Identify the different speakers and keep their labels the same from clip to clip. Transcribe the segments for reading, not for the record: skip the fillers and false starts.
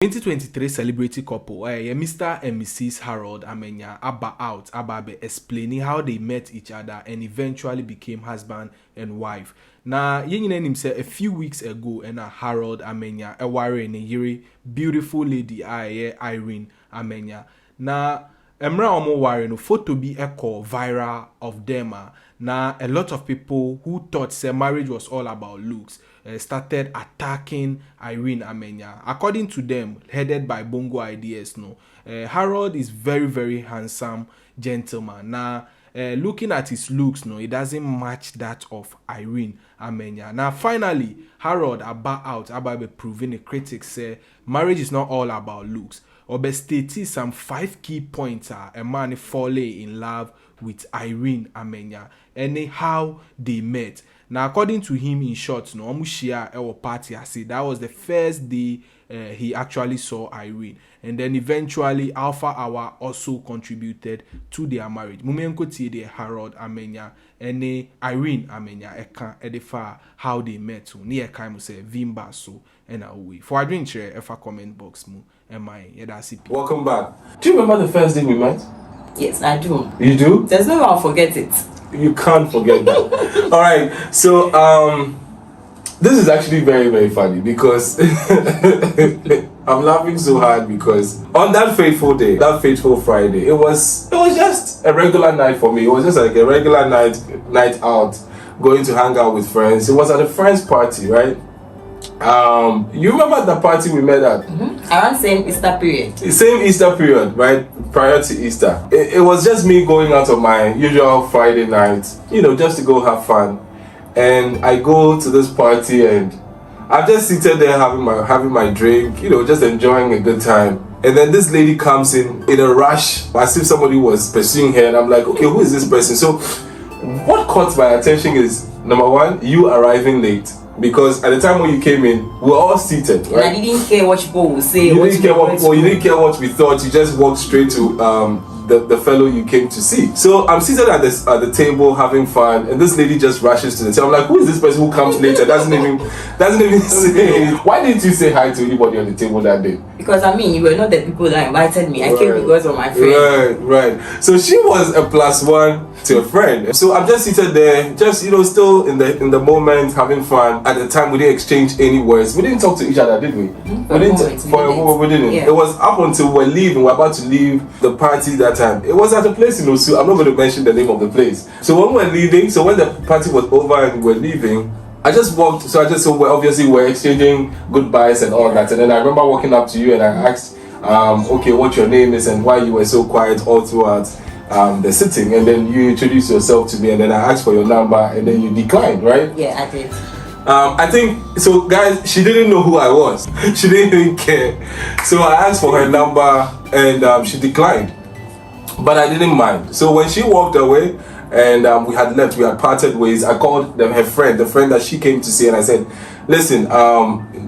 Speaker 1: 2023 celebrity couple, Mr. and Mrs. Harold Amenya, Ababe explaining how they met each other and eventually became husband and wife. Now, you say a few weeks ago, and Harold Amenya, a warrior in a yeri, beautiful lady, Irene Amenya. Now, Emra Omo warrior, no photo be echo viral of them. Now, a lot of people who thought say marriage was all about looks started attacking Irene Amenya. According to them, headed by Bongo Ideas, Harold is very, very handsome gentleman. Now, looking at his looks, it doesn't match that of Irene Amenya. Now, finally, Harold about proving the critics say marriage is not all about looks. Obe stated some 5 key points a man falling in love with Irene Amenya and how they met. Now, according to him, in short, Omushia Ewo party, I said that was the first day he actually saw Irene. And then eventually, Alpha Hour also contributed to their marriage. Mumenko Tiede Harold Amenya and Irene Amenya Eka Edefa how they met. Near Kaimu say Vimba so and away. For drink share if a comment box mu and my
Speaker 2: Welcome back. Do you remember the first day we met?
Speaker 3: Yes, I do.
Speaker 2: You do?
Speaker 3: There's no way I'll forget it.
Speaker 2: You can't forget that. All right. So this is actually very, very funny because I'm laughing so hard because on that fateful day, that fateful Friday, it was just a regular night for me. It was just like a regular night out, going to hang out with friends. It was at a friend's party, right? You remember the party we met at?
Speaker 3: Around same Easter period.
Speaker 2: Same Easter period, right? Prior to Easter. It was just me going out on my usual Friday night, just to go have fun. And I go to this party and I'm just seated there having my drink, just enjoying a good time. And then this lady comes in a rush, as if somebody was pursuing her. And I'm like, okay, who is this person? So what caught my attention is, number one, you arriving late. Because at the time when you came in, we were all seated, right?
Speaker 3: And I didn't care what people would say.
Speaker 2: You didn't care what we thought. You just walked straight to the fellow you came to see. So I'm seated at the table having fun, and this lady just rushes to the table. I'm like, who is this person who comes later? Doesn't even say. Why didn't you say hi to anybody on the table that day?
Speaker 3: Because you were not the people that invited me. I came because of my friend.
Speaker 2: Right. So she was a +1 to a friend. So I'm just seated there, just still in the moment, having fun. At the time, we didn't exchange any words. We didn't talk to each other, did we?
Speaker 3: We didn't.
Speaker 2: Yeah. It was up until we're leaving. We're about to leave the party that time. It was at a place in Osu. I'm not going to mention the name of the place. So when we're leaving, when the party was over and we're leaving, I just walked. So we're exchanging goodbyes and all that. And then I remember walking up to you and I asked, okay, what your name is and why you were so quiet all throughout the sitting. And then you introduced yourself to me, and then I asked for your number, and then you declined, right?
Speaker 3: Yeah, I did.
Speaker 2: I think so, guys. She didn't know who I was. She didn't even care. So I asked for her number, and she declined. But I didn't mind. So when she walked away and we had left, we had parted ways, I called her friend, the friend that she came to see, and I said, listen,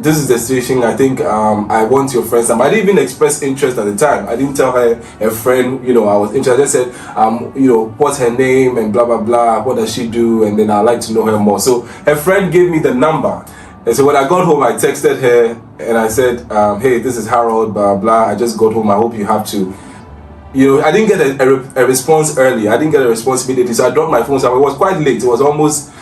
Speaker 2: this is the situation. I think I want your friend's number. I didn't even express interest at the time. I didn't tell her a friend, I was interested. I just said, what's her name and blah, blah, blah. What does she do? And then I'd like to know her more. So her friend gave me the number. And so when I got home, I texted her and I said, hey, this is Harold, blah, blah. I just got home. I hope you have to. I didn't get a response early. I didn't get a response immediately. So I dropped my phone. So it was quite late. It was almost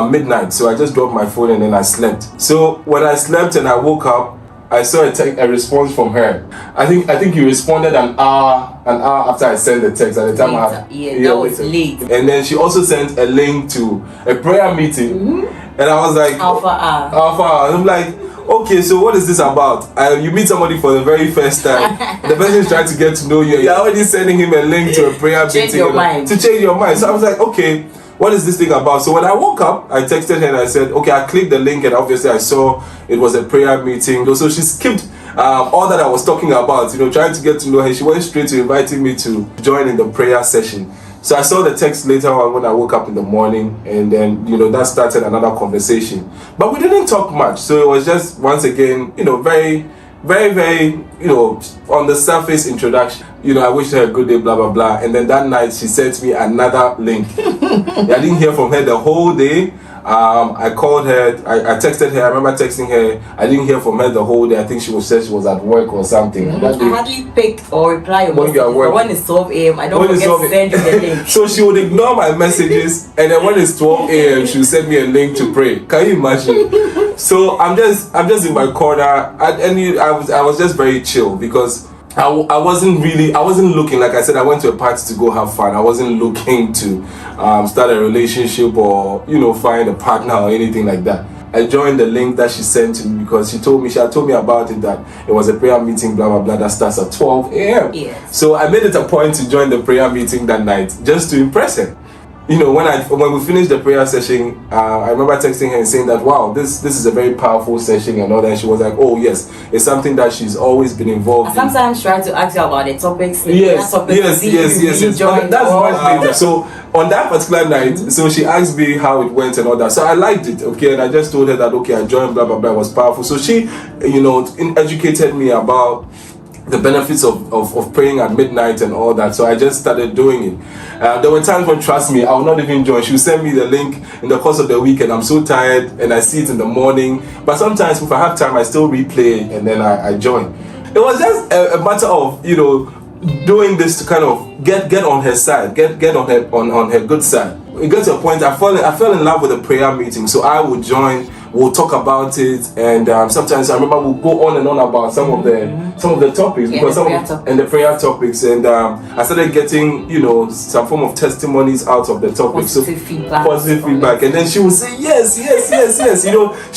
Speaker 2: midnight. So I just dropped my phone and then I slept. So when I slept and I woke up, I saw a response from her. I think you responded an hour after I sent the text. At the time
Speaker 3: that was late.
Speaker 2: And then she also sent a link to a prayer meeting. And I was like,
Speaker 3: Alpha Hour.
Speaker 2: I'm like, okay, so what is this about? You meet somebody for the very first time. The person is trying to get to know you. You're already sending him a link to a prayer meeting to change your mind. So I was like, okay, what is this thing about? So when I woke up, I texted her and I said, okay, I clicked the link and obviously I saw it was a prayer meeting. So she skipped all that I was talking about, trying to get to know her. She went straight to inviting me to join in the prayer session. So I saw the text later on when I woke up in the morning, and then that started another conversation. But we didn't talk much, so it was just once again, very, very, very, on the surface introduction. I wished her a good day, blah blah blah. And then that night she sent me another link. I didn't hear from her the whole day. I called her, I texted her. I remember texting her. I didn't hear from her the whole day. I think she said she was at work or something.
Speaker 3: I hardly pick or reply
Speaker 2: when you are working.
Speaker 3: When it's 12 a.m. I don't forget to send you the link.
Speaker 2: So she would ignore my messages, and then when it's 12 a.m. she would send me a link to pray. Can you imagine? So I'm just in my corner, I was just very chill because I wasn't looking, like I said, I went to a party to go have fun. I wasn't looking to start a relationship or, find a partner or anything like that. I joined the link that she sent to me because she had told me about it, that it was a prayer meeting, blah, blah, blah, that starts at 12 a.m.
Speaker 3: Yes.
Speaker 2: So I made it a point to join the prayer meeting that night just to impress her. When we finished the prayer session, I remember texting her and saying that, wow, this is a very powerful session and all that. And she was like, oh yes, it's something that she's always been involved in.
Speaker 3: I sometimes try to ask you about the topics.
Speaker 2: Yes. But that's much later. So on that particular night, so she asked me how it went and all that. So I liked it, okay, and I just told her that, okay, I joined, blah, blah, blah, it was powerful. So she, educated me about the benefits of praying at midnight and all that. So I just started doing it. There were times when, trust me, I would not even join. She would send me the link in the course of the week and I'm so tired and I see it in the morning. But sometimes if I have time, I still replay it and then I join. It was just a matter of, doing this to kind of get on her side, get on her good side. It got to a point I fell in love with the prayer meeting, so I would join. We'll talk about it, and sometimes I remember we'll go on and on about some of the topics, because the prayer topics, and I started getting some form of testimonies out of the topics, positive feedback, and then she would say yes.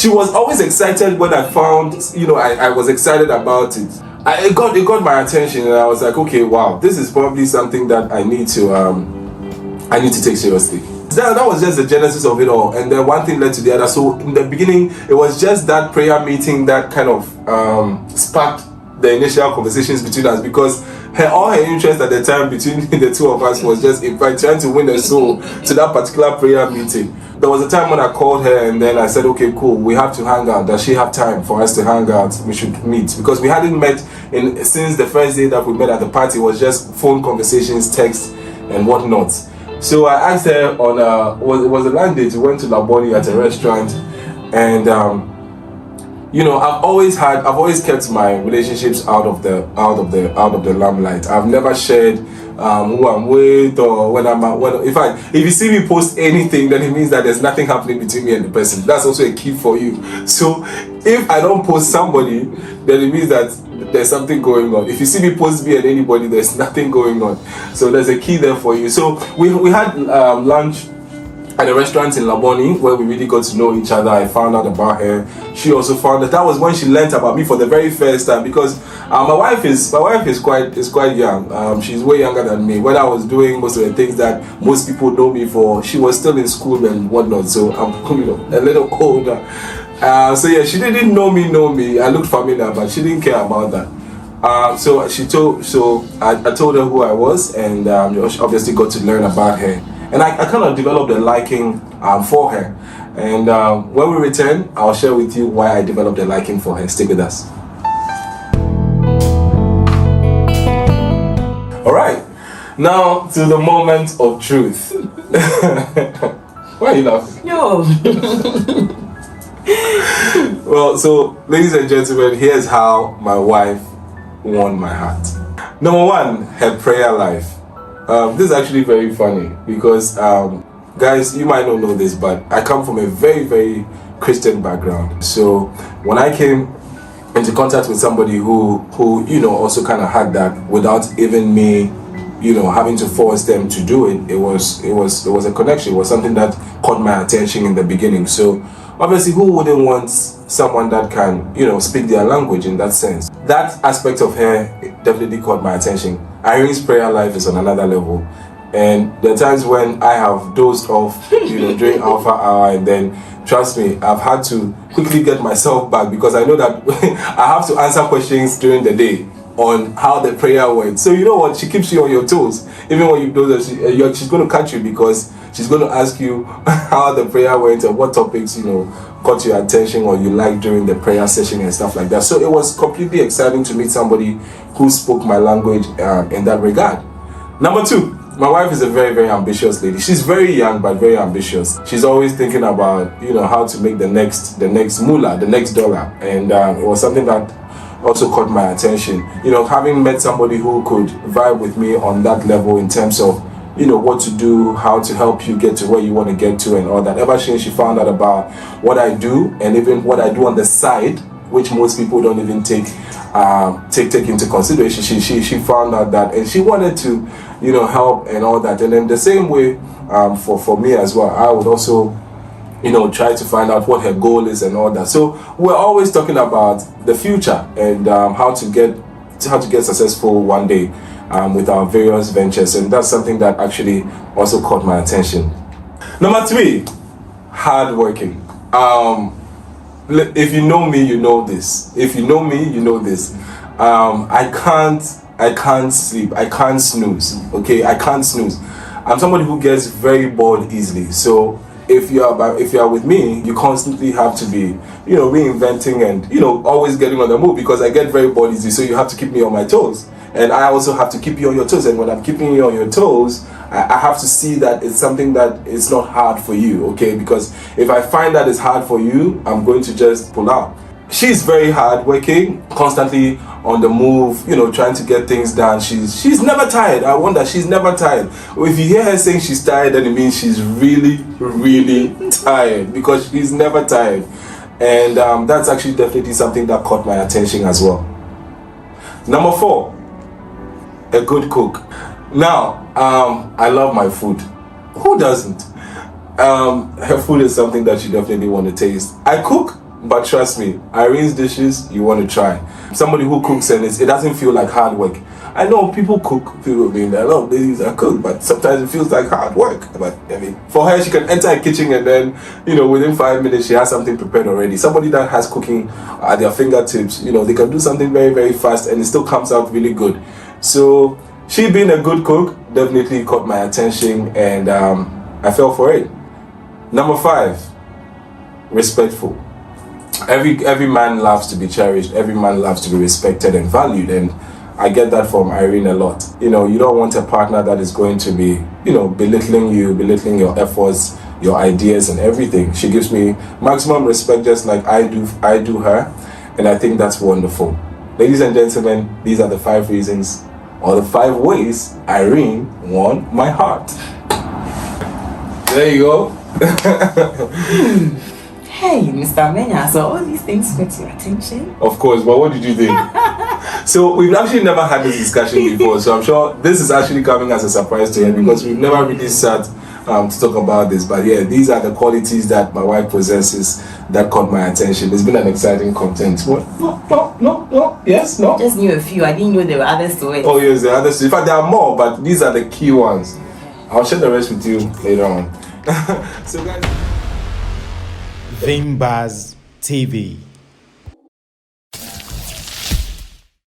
Speaker 2: She was always excited when I found I was excited about it. It got my attention, and I was like, okay, wow, this is probably something that I need to take seriously. That was just the genesis of it all, and then one thing led to the other. So in the beginning, it was just that prayer meeting that kind of sparked the initial conversations between us, because all her interest at the time between the two of us was just, in fact, trying to win a soul to that particular prayer meeting. There was a time when I called her and then I said, okay, cool, we have to hang out. Does she have time for us to hang out? We should meet, because we hadn't met since the first day that we met at the party. It was just phone conversations, text, and whatnot. So I asked her on it was a land date. We went to Laboni at a restaurant, and I've always kept my relationships out of the limelight. I've never shared who I'm with or if you see me post anything, then it means that there's nothing happening between me and the person. That's also a key for you. So if I don't post somebody, then it means that there's something going on. If you see me post me and anybody, there's nothing going on. So there's a key there for you. So we had lunch at a restaurant in Laboni where we really got to know each other. I found out about her. She also found that was when she learned about me for the very first time, because my wife is quite young. She's way younger than me. When I was doing most of the things that most people know me for, she was still in school and whatnot. So I'm a little older. So yeah, she didn't know me. I looked familiar, but she didn't care about that. So I told her who I was, and she obviously got to learn about her. And I kind of developed a liking for her. And when we return, I'll share with you why I developed a liking for her. Stick with us. All right, now to the moment of truth. Why are you laughing?
Speaker 3: No.
Speaker 2: Well, so ladies and gentlemen, here's how my wife won my heart. Number one, her prayer life. This is actually very funny because, guys, you might not know this, but I come from a very, very Christian background. So when I came into contact with somebody who also kind of had that without even me, having to force them to do it, it was a connection. It was something that caught my attention in the beginning. So obviously, who wouldn't want someone that can, speak their language in that sense? That aspect of her definitely caught my attention. Irene's prayer life is on another level. And there are times when I have dozed off, during Alpha Hour, and then, trust me, I've had to quickly get myself back, because I know that I have to answer questions during the day on how the prayer went. So you know what? She keeps you on your toes. Even when you doze, she's going to catch you, because she's going to ask you how the prayer went and what topics, caught your attention or you liked during the prayer session and stuff like that. So it was completely exciting to meet somebody who spoke my language in that regard. Number two, My wife is a very, very ambitious lady. She's very young but very ambitious. She's always thinking about, how to make the next moolah, the next dollar. And it was something that also caught my attention. Having met somebody who could vibe with me on that level in terms of, what to do, how to help you get to where you want to get to and all that. Ever since she found out about what I do and even what I do on the side, which most people don't even take into consideration. She found out that, and she wanted to, help and all that. And then the same way for me as well, I would also, try to find out what her goal is and all that. So we're always talking about the future and how to get successful one day with our various ventures, and that's something that actually also caught my attention. Number 3, hardworking. If you know me, you know this. If you know me, you know this. I can't sleep. I can't snooze. Okay, I can't snooze. I'm somebody who gets very bored easily. So if you are with me, you constantly have to be, reinventing and always getting on the move, because I get very bored easily. So you have to keep me on my toes, and I also have to keep you on your toes. And when I'm keeping you on your toes, I have to see that it's something that is not hard for you, okay? Because if I find that it's hard for you, I'm going to just pull out. She's very hardworking, constantly on the move, trying to get things done. She's never tired. I wonder, she's never tired. If you hear her saying she's tired, then it means she's really, really tired, because she's never tired. And that's actually definitely something that caught my attention as well. Number 4, a good cook. Now, I love my food. Who doesn't? Her food is something that you definitely want to taste. I cook, but trust me, Irene's dishes you want to try. Somebody who cooks and it doesn't feel like hard work. I know people cook, people being a lot of ladies that cook, but sometimes it feels like hard work. But for her, she can enter a kitchen and then, within 5 minutes she has something prepared already. Somebody that has cooking at their fingertips, they can do something very, very fast and it still comes out really good. So she being a good cook definitely caught my attention, and I fell for it. Number 5, respectful. Every man loves to be cherished. Every man loves to be respected and valued, and I get that from Irene a lot. You don't want a partner that is going to be, belittling you, belittling your efforts, your ideas and everything. She gives me maximum respect, just like I do her, and I think that's wonderful. Ladies and gentlemen, these are the 5 reasons, or the 5 ways Irene won my heart. There you go.
Speaker 3: Hey, Mr. Amenya, so all these things caught your attention?
Speaker 2: Of course, but what did you think? So we've actually never had this discussion before, so I'm sure this is actually coming as a surprise to you, because we've never really sat to talk about this. But yeah, these are the qualities that my wife possesses that caught my attention. It's been an exciting content. What? No, yes, no?
Speaker 3: I just knew a few. I didn't know there were others to it.
Speaker 2: Oh yes, there are others. In fact, there are more, but these are the key ones. I'll share the rest with you later on. So guys,
Speaker 4: Vimbaz TV.